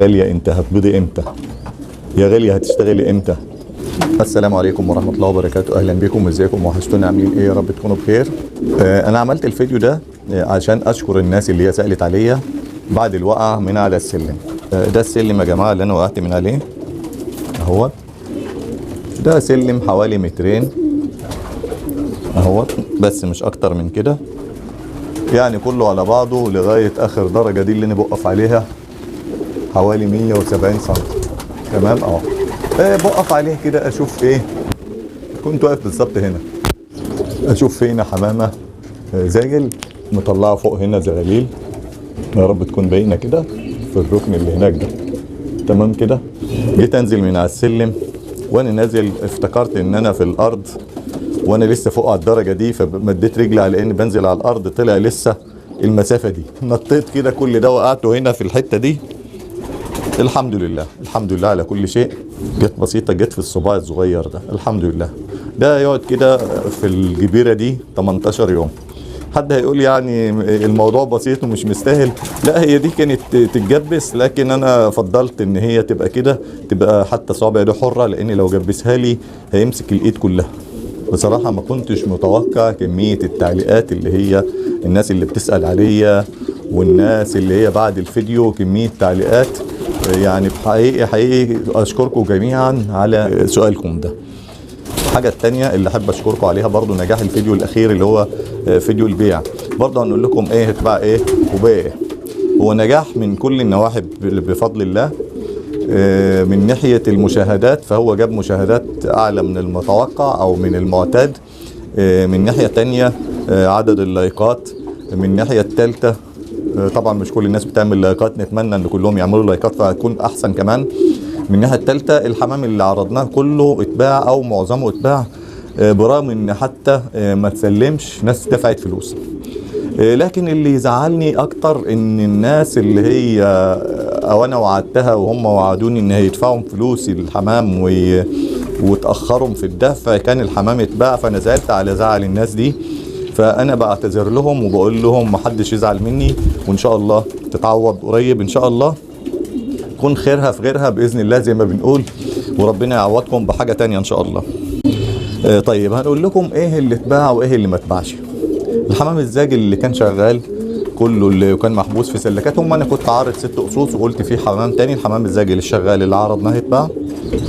غالية انت هتبيضي امتى؟ يا غالية هتشتغلي امتى؟ السلام عليكم ورحمة الله وبركاته. اهلا بكم، ازيكم؟ وحشتونا، عاملين ايه؟ يا رب تكونوا بخير. انا عملت الفيديو ده عشان اشكر الناس اللي هي سألت عليا بعد الوقعة من على السلم. ده السلم يا جماعة اللي انا وقعت من عليه اهوت. ده سلم حوالي مترين اهوت، بس مش اكتر من كده يعني، كله على بعضه لغاية اخر درجة دي اللي انا بوقف عليها حوالي 170 سم. تمام اهو. بوقف عليه كده اشوف ايه، كنت واقف بالظبط هنا اشوف فين حمامة زاجل مطلعه فوق هنا زغاليل، يا رب تكون باينه كده في الركن اللي هناك ده. تمام كده. جيت انزل من على السلم وانا نازل افتكرت ان انا في الارض وانا لسه فوق على الدرجه دي، فمديت رجلي على اني بنزل على الارض، طلع لسه المسافه دي، نطيت كده كل ده وقعته هنا في الحته دي. الحمد لله الحمد لله على كل شيء. جت بسيطه، جت في الصباع الصغير ده، الحمد لله. ده يقعد كده في الجبيره دي 18 يوم. حد هيقول يعني الموضوع بسيط ومش مستاهل، لا هي دي كانت تتجبس، لكن انا فضلت ان هي تبقى كده، تبقى حتى صوابع دي حره، لان لو جبسها لي هيمسك الايد كلها. بصراحه ما كنتش متوقع كميه التعليقات اللي هي الناس اللي بتسال عليا، والناس اللي هي بعد الفيديو كميه تعليقات يعني. حقيقي حقيقي اشكركم جميعا على سؤالكم ده. الحاجة التانية اللي احب اشكركم عليها برضو نجاح الفيديو الاخير اللي هو فيديو البيع. برضو هنقول لكم ايه هتباع ايه وبيع ايه. هو نجاح من كل النواحي بفضل الله. من ناحية المشاهدات فهو جاب مشاهدات اعلى من المتوقع او من المعتاد. من ناحية تانية عدد اللايكات. من ناحية التالتة طبعا مش كل الناس بتعمل لايكات، نتمنى ان كلهم يعملوا لايكات فهتكون احسن كمان. من الناحيه الثالثه الحمام اللي عرضناه كله اتباع او معظمه اتباع، برغم ان حتى ما تسلمش ناس دفعت فلوس. لكن اللي يزعلني اكتر ان الناس اللي هي او انا وعدتها وهم وعدوني ان هيدفعوا فلوس الحمام وتاخرهم في الدفع، كان الحمام اتباع، فانا زعلت على زعل الناس دي. فانا بعتذر لهم وبقول لهم محدش يزعل مني، وان شاء الله تتعوض قريب ان شاء الله، يكون خيرها في غيرها باذن الله زي ما بنقول، وربنا يعوضكم بحاجه تانية ان شاء الله. طيب هنقول لكم ايه اللي اتباع وايه اللي ما اتباعش. الحمام الزاجل اللي كان شغال كله اللي كان محبوس في سلكاتهم، انا كنت عارض 6 قصوص وقلت في حمام تاني. الحمام الزاجل الشغال اللي عرضناه اتباع.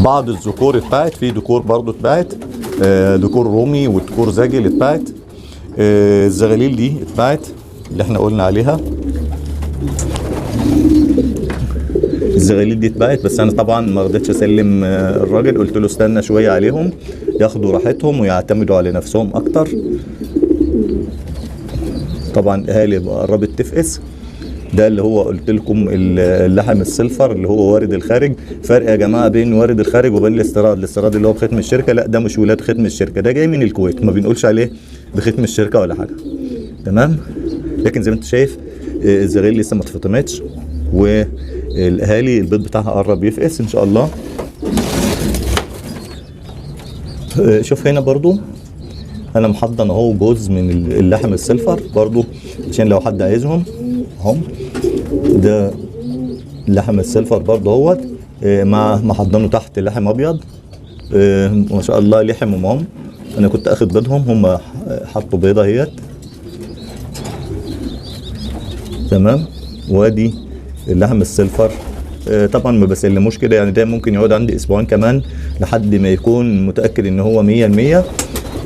بعض الذكور اتباعت، في ذكور برضو اتباعت، ذكور رومي وذكور زاجل اتباعت. الزغاليل دي اتباعت اللي احنا قلنا عليها. الزغاليل دي اتباعت، بس انا طبعا ما رضيتش اسلم الراجل، قلت له استنى شويه عليهم ياخدوا راحتهم ويعتمدوا على نفسهم اكتر. طبعا الاهالي قربت تفقس. ده اللي هو قلت لكم اللحم السلفر اللي هو وارد الخارج. فرق يا جماعه بين وارد الخارج وبين الاستيراد. الاستيراد اللي هو بختم الشركه، لا ده مش ولاد ختم الشركه، ده جاي من الكويت، ما بنقولش عليه بختم الشركه ولا حاجه. تمام. لكن زي ما انت شايف الزغاليل لسه ما اتفطمتش، والاهالي البيض بتاعها قرب يفقس ان شاء الله. شوف هنا برضو انا محضن اهو جزء من اللحم السلفر برضو عشان لو حد عايزهم اهو. ده اللحم السلفر برضو اهوت مع محضنه تحت لحم ابيض. ما شاء الله لحمهم هم، انا كنت اخد بيضهم، هم حطوا بيضه اهيت. تمام. وادي اللحم السلفر. طبعا ما بسلموش كده يعني، ده ممكن يقعد عندي اسبوعين كمان لحد ما يكون متاكد ان هو 100%.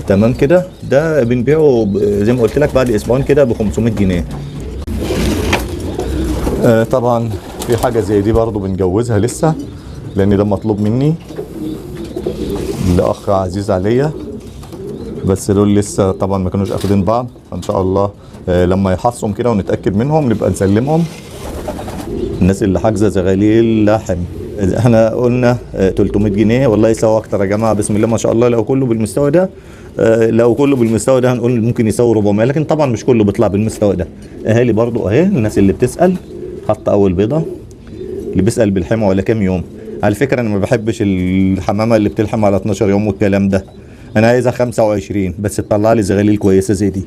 تمام كده. ده بنبيعه زي ما قلت لك بعد اسبوعين كده ب 500 جنيه. طبعا في حاجه زي دي برضو بنجوزها لسه، لان ده مطلوب مني لاخ عزيز عليا، بس دول لسه طبعا ما كانوش اخدين بعض، فان شاء الله لما يحصهم كده ونتاكد منهم نبقى نسلمهم. الناس اللي حاجزه زغاليل لحم احنا قلنا 300 جنيه، والله يساوي اكتر يا جماعه بسم الله ما شاء الله. لو كله بالمستوى ده لو كله بالمستوى ده هنقول ممكن يساوي 400، لكن طبعا مش كله بيطلع بالمستوى ده. اهالي برضو اهي، الناس اللي بتسال حتى اول بيضه، اللي بيسال بالحمى ولا كام يوم. على فكره انا ما بحبش الحمامه اللي بتلحم على 12 يوم والكلام ده، انا عايزها 25 بس تطلع لي زغاليل كويسه زي دي.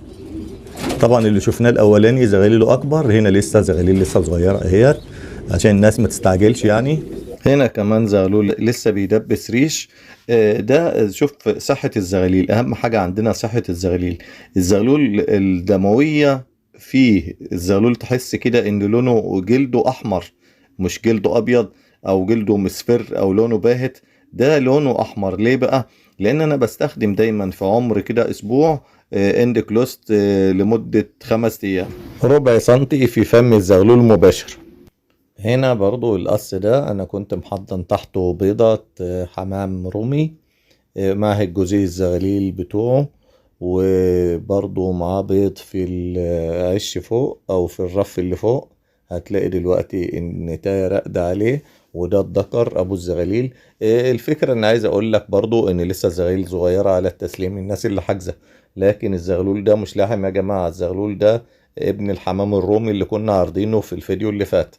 طبعا اللي شفناه الاولاني زغاليله اكبر، هنا لسه زغاليل لسه صغيره اهيت. عشان الناس ما تستعجلش يعني. هنا كمان زغلول لسه بيدبس ريش. ده شوف صحة الزغاليل، أهم حاجة عندنا صحة الزغاليل. الزغلول الدموية فيه، الزغلول تحس كده إن لونه جلده أحمر، مش جلده أبيض أو جلده مصفر أو لونه باهت، ده لونه أحمر. ليه بقى؟ لأن أنا بستخدم دايما في عمر كده أسبوع اند كلوست لمدة 5 أيام، ربع سنتي في فم الزغلول مباشر. هنا برضو القص ده انا كنت محضن تحته بيضة حمام رومي مع الجزيء الزغليل بتوعه، وبرضو معاه بيض في العش فوق او في الرف اللي فوق. هتلاقي دلوقتي النتاية راقدة عليه، وده الذكر ابو الزغاليل. الفكرة ان عايز اقول لك برضو ان لسه الزغاليل صغيرة على التسليم، الناس اللي حاجزة. لكن الزغلول ده مش لاحم يا جماعة، الزغلول ده ابن الحمام الرومي اللي كنا عارضينه في الفيديو اللي فات.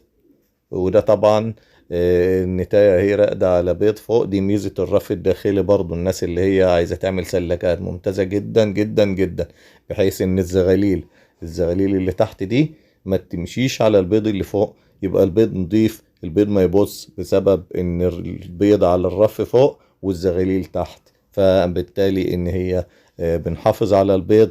وده طبعا النتاية هي راقدة على بيض فوق، دي ميزة الرف الداخلي برضو. الناس اللي هي عايزة تعمل سلكات ممتازة جدا جدا جدا، بحيث ان الزغاليل اللي تحت دي ما تمشيش على البيض اللي فوق، يبقى البيض نضيف، البيض ما يبص بسبب ان البيض على الرف فوق والزغاليل تحت. فبالتالي ان هي بنحافظ على البيض،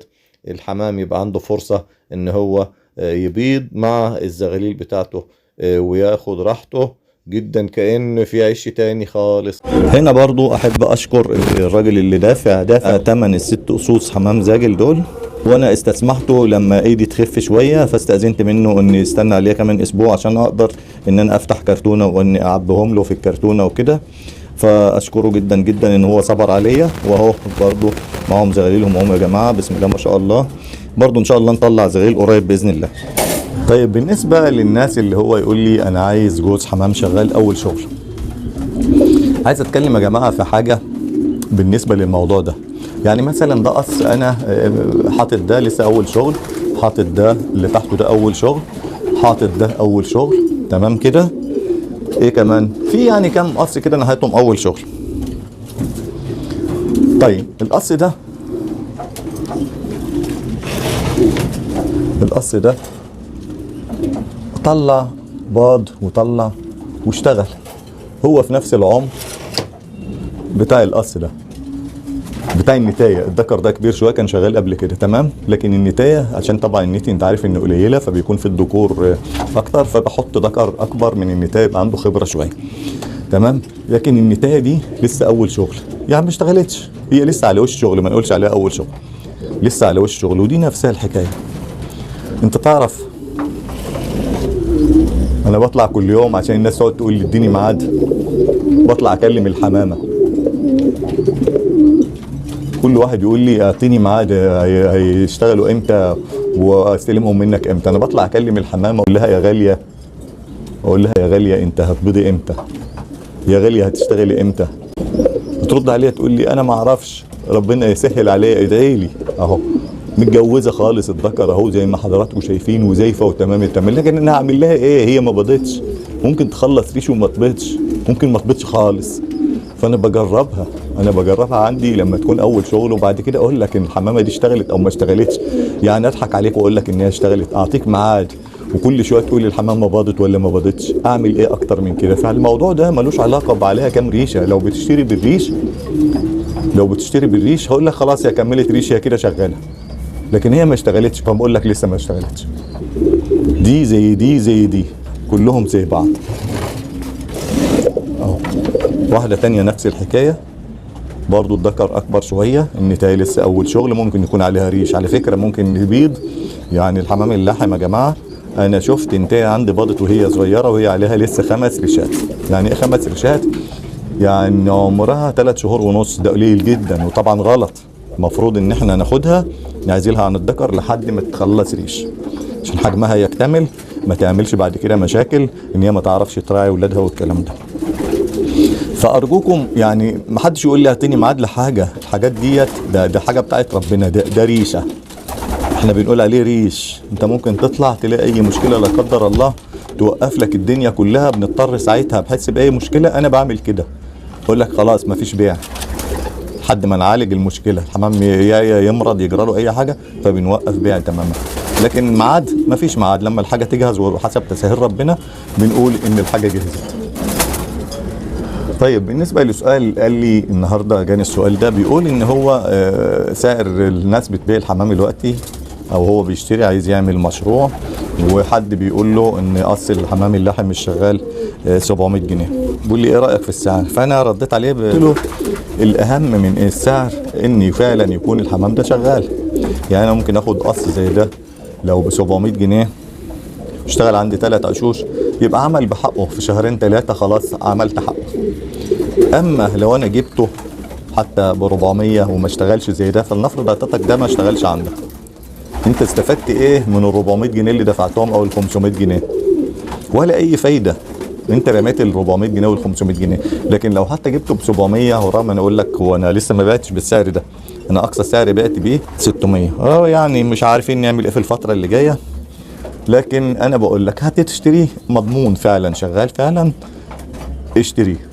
الحمام يبقى عنده فرصة ان هو يبيض مع الزغاليل بتاعته وياخد راحته جدا كأن في عيش تاني خالص. هنا برضو احب اشكر الراجل اللي دافع تمن ال6 قصوص حمام زاجل دول، وانا استسمحته لما ايدي تخف شوية، فاستأذنت منه اني يستنى عليها كمان اسبوع عشان اقدر ان انا افتح كرتونة واني اعبهم له في الكرتونة وكده. فاشكره جدا جدا ان هو صبر عليا، واهو برضو معهم زغاليلهم هم يا جماعة، بسم الله ما شاء الله. برضو ان شاء الله نطلع زغاليل قريب باذن الله. طيب بالنسبة للناس اللي هو يقول لي انا عايز جوز حمام شغال اول شغل، عايز اتكلم يا جماعة في حاجة بالنسبة للموضوع ده. يعني مثلا ده قص انا حاطط ده لسه اول شغل، حاطط ده اللي تحته ده اول شغل، حاطط ده اول شغل، تمام كده. ايه كمان في يعني كام قص كده نهايتهم اول شغل. طيب القص ده طلع باض وطلع واشتغل، هو في نفس العمر بتاع القص ده بتاع النتاية. الذكر ده كبير شويه كان شغال قبل كده تمام، لكن النتاية عشان طبعا النتي انت عارف ان قليله، فبيكون في الذكور اكتر، فبحط ذكر اكبر من النتاية يبقى عنده خبره شويه تمام. لكن النتاية دي لسه اول شغل، يعني ما اشتغلتش، هي لسه على وش شغل، ما نقولش عليها اول شغل، لسه على وش شغل. ودي نفسها الحكايه. انت تعرف انا بطلع كل يوم عشان الناس تقعد تقول لي اديني ميعاد، بطلع اكلم الحمامه، كل واحد يقول لي اعطيني ميعاد هيشتغلوا امتى واستلمهم منك امتى. انا بطلع اكلم الحمامه اقول لها يا غاليه انت هتبيضي امتى، يا غاليه هتشتغلي امتى. بترد عليها تقول لي انا ما اعرفش، ربنا يسهل عليا ادعي لي. اهو متجوزه خالص الذكر اهو زي ما حضراتكم شايفين وزيفه وتمام التمام، لكن انا هعمل لها ايه؟ هي ما بيضتش، ممكن تخلص ريش وما تبيضش، ممكن ما تبيضش خالص. فانا بجربها عندي لما تكون اول شغل، وبعد كده اقول لك ان الحمامه دي اشتغلت او ما اشتغلتش. يعني اضحك عليك واقول لك ان هي اشتغلت، اعطيك ميعاد وكل شويه تقول لي الحمامه باضت ولا ما باضتش، اعمل ايه اكتر من كده؟ فالموضوع ده ملوش علاقه بعليها كام ريشه. لو بتشتري بالريش هقول لك خلاص هي كملت ريش، هي كده شغاله، لكن هي ما اشتغلتش، فبقول لك لسه ما اشتغلتش. دي زي دي كلهم زي بعض اهو. واحده تانية نفس الحكايه برضو، الذكر اكبر شويه، النتاية لسه اول شغل، ممكن يكون عليها ريش. على فكره ممكن يبيض، يعني الحمام اللحم يا جماعه انا شفت نتاية عندي باضت وهي صغيره وهي عليها لسه 5 ريشات. يعني ايه 5 ريشات؟ يعني عمرها 3 شهور ونص، ده قليل جدا وطبعا غلط. المفروض ان احنا ناخدها نعزلها عن الذكر لحد ما تخلص ريش عشان حجمها يكتمل، ما تعملش بعد كده مشاكل ان هي ما تعرفش تراعي ولادها والكلام ده. فارجوكم يعني ما حدش يقول لي اعطيني ميعاد لحاجه، الحاجات ديت ده حاجه بتاعت ربنا، ده ريشه احنا بنقول عليه ريش. انت ممكن تطلع تلاقي اي مشكله لا قدر الله توقف لك الدنيا كلها، بنضطر ساعتها بحس باي مشكله. انا بعمل كده، اقول لك خلاص مفيش بيع لحد ما نعالج المشكله، الحمام يمرض يجرى له اي حاجه فبنوقف بيع تماما. لكن ميعاد مفيش ميعاد، لما الحاجه تجهز وحسب تسهيل ربنا بنقول ان الحاجه جهزت. طيب بالنسبه لسؤال قال لي النهارده جاني السؤال ده، بيقول ان هو سائر الناس بتبيع الحمام دلوقتي او هو بيشتري عايز يعمل مشروع، وحد بيقول له ان قص الحمام اللحم مش شغال 700 جنيه. بيقول لي ايه رايك في السعر؟ فانا رديت عليه قلت له الاهم من السعر ان فعلا يكون الحمام ده شغال. يعني انا ممكن اخد قص زي ده لو ب 700 جنيه اشتغل عندي 3 اشهر يبقى عمل بحقه، في شهرين 3 خلاص عملت حقه. اما لو انا جبته حتى ب 400 وما اشتغلش زي ده، فلنفرض عطتك ده ما اشتغلش عندك، انت استفدت ايه من ال 400 جنيه اللي دفعتهم او ال 500 جنيه؟ ولا اي فايده، انت رميت ال 400 جنيه وال 500 جنيه. لكن لو حتى جبته ب 700 ورغم انا اقول لك هو انا لسه ما بعتش بالسعر ده، انا اقصى سعر بعت بيه 600. يعني مش عارفين نعمل ايه في الفتره اللي جايه، لكن انا بقول لك هتشتريه مضمون فعلا شغال فعلا، اشتريه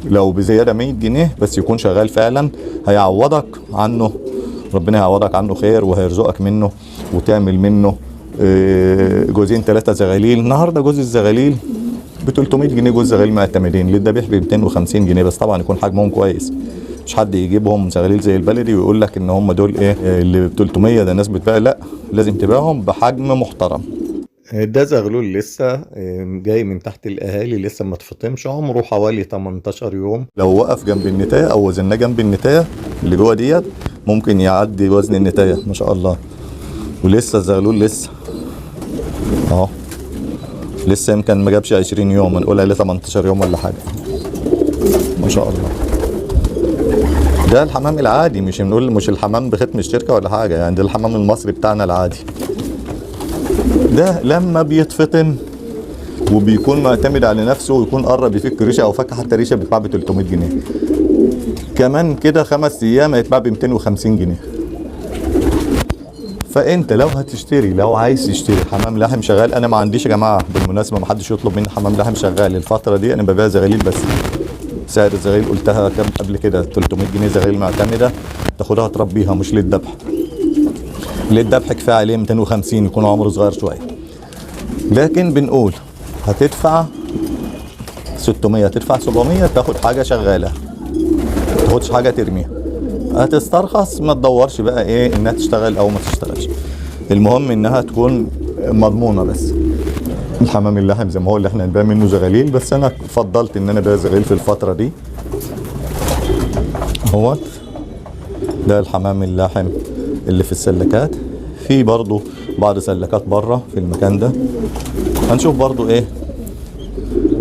لو بزياده 100 جنيه بس يكون شغال فعلا، هيعوضك عنه، ربنا يعوضك عنه خير وهيرزقك منه وتعمل منه جوزين 3 زغاليل. النهارده جوز الزغاليل ب 300 جنيه، جوز زغاليل معتمدين للذبيح ب 250 جنيه بس، طبعا يكون حجمهم كويس، مش حد يجيبهم زغاليل زي البلدي ويقول لك ان هم دول ايه اللي ب 300 ده الناس بتبيع، لا لازم تبيعهم بحجم محترم. ده زغلول لسه جاي من تحت الاهالي، لسه ما اتفطمش، عمره حوالي 18 يوم. لو وقف جنب النتايه او وزناه جنب النتايه اللي جوه ديت ممكن يعدي وزن النتايه ما شاء الله. ولسه الزغلول لسه اهو، لسه يمكن ما جابش 20 يوم، نقول عليه 18 يوم ولا حاجه ما شاء الله. ده الحمام العادي، مش بنقول مش الحمام بختم الشركه ولا حاجه، يعني ده الحمام المصري بتاعنا العادي. ده لما بيتفطم وبيكون معتمد على نفسه ويكون قرب يفك ريشه او فك حتى ريشه بيتباع ب 300 جنيه. كمان كده 5 ايام هيتباع ب 250 جنيه. فانت لو هتشتري، لو عايز تشتري حمام لحم شغال، انا ما عنديش يا جماعه بالمناسبه ما حدش يطلب مني حمام لحم شغال الفتره دي، انا ببيع زغاليل بس. سعر الزغاليل قلتها كام قبل كده، 300 جنيه زغاليل معتمده تاخدها تربيها مش للذبح. للذبح كفايه عليه 250 يكون عمره صغير شويه. لكن بنقول هتدفع 600 تدفع 700 تاخد حاجه شغاله، ما تاخدش حاجه ترميها. هتسترخص ما تدورش بقى ايه انها تشتغل او ما تشتغلش، المهم انها تكون مضمونه. بس الحمام اللحم زي ما هو اللي احنا نبيع منه زغاليل، بس انا فضلت ان انا ابيع زغاليل في الفتره دي. اهوت ده الحمام اللحم اللي في السلكات، في برضو بعض سلكات بره في المكان ده. هنشوف برضو ايه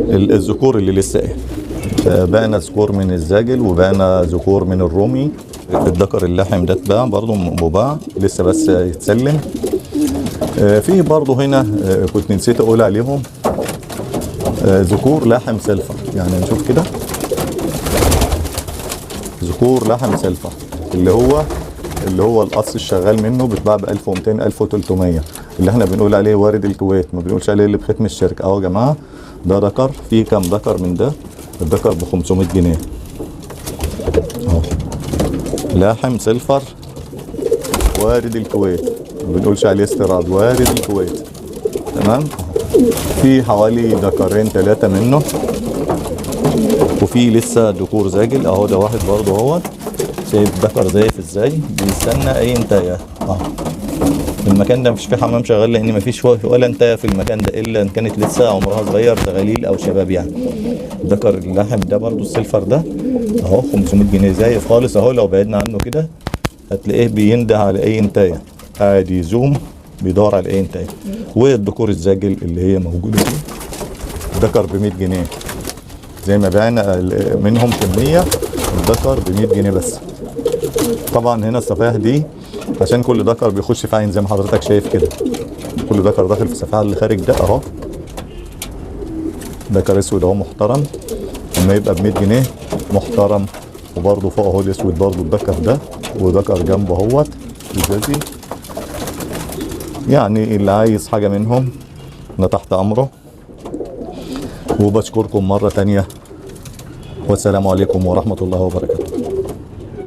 الذكور اللي لسه ايه، بقنا ذكور من الزاجل وبقنا ذكور من الرومي. الذكر اللحم ده اتباع برضو مباع لسه بس يتسلم. في برضو هنا كنت نسيت اقول عليهم ذكور لحم سلفر، يعني نشوف كده ذكور لحم سلفر اللي هو القص الشغال منه بيتباع ب 1200 1300 اللي احنا بنقول عليه وارد الكويت، ما بنقولش عليه اللي بختم الشركه. اهو يا جماعه ده ذكر، في كام ذكر من ده؟ الذكر ب 500 جنيه اهو، لحم سلفر وارد الكويت، ما بنقولش عليه استيراد، وارد الكويت تمام. في حوالي ذكرين 3 منه، وفي لسه ذكور زاجل اهو. ده واحد برضه اهوت سايب ذكر زايف ازاي بيستنى اي انتايه اهو. المكان ده مفيش فيه حمام شغال لان مفيش ولا انتايه في المكان ده الا ان كانت لسه عمرها صغير زغاليل او شباب يعني. ذكر اللحم ده برضه السلفر ده اهو 500 جنيه زايف خالص اهو. لو بعدنا عنه كده هتلاقيه بينده على اي انتايه، قاعد يزوم بيدور على اي انتايه. والذكور الزاجل اللي هي موجوده دي ذكر ب 100 جنيه زي ما بعنا منهم كميه، الذكر ب 100 جنيه بس. طبعا هنا الصفائح دي عشان كل ذكر بيخش في عين زي ما حضرتك شايف كده، كل ذكر داخل في الصفائح اللي خارج ده اهو. ذكر اسود اهو محترم، لما يبقى ب 100 جنيه محترم. وبرضه فوق اهو الاسود برضه الذكر ده، وذكر جنبه اهوت ازازي. يعني اللي عايز حاجه منهم انا تحت امره. وبشكركم مره تانيه، والسلام عليكم ورحمه الله وبركاته.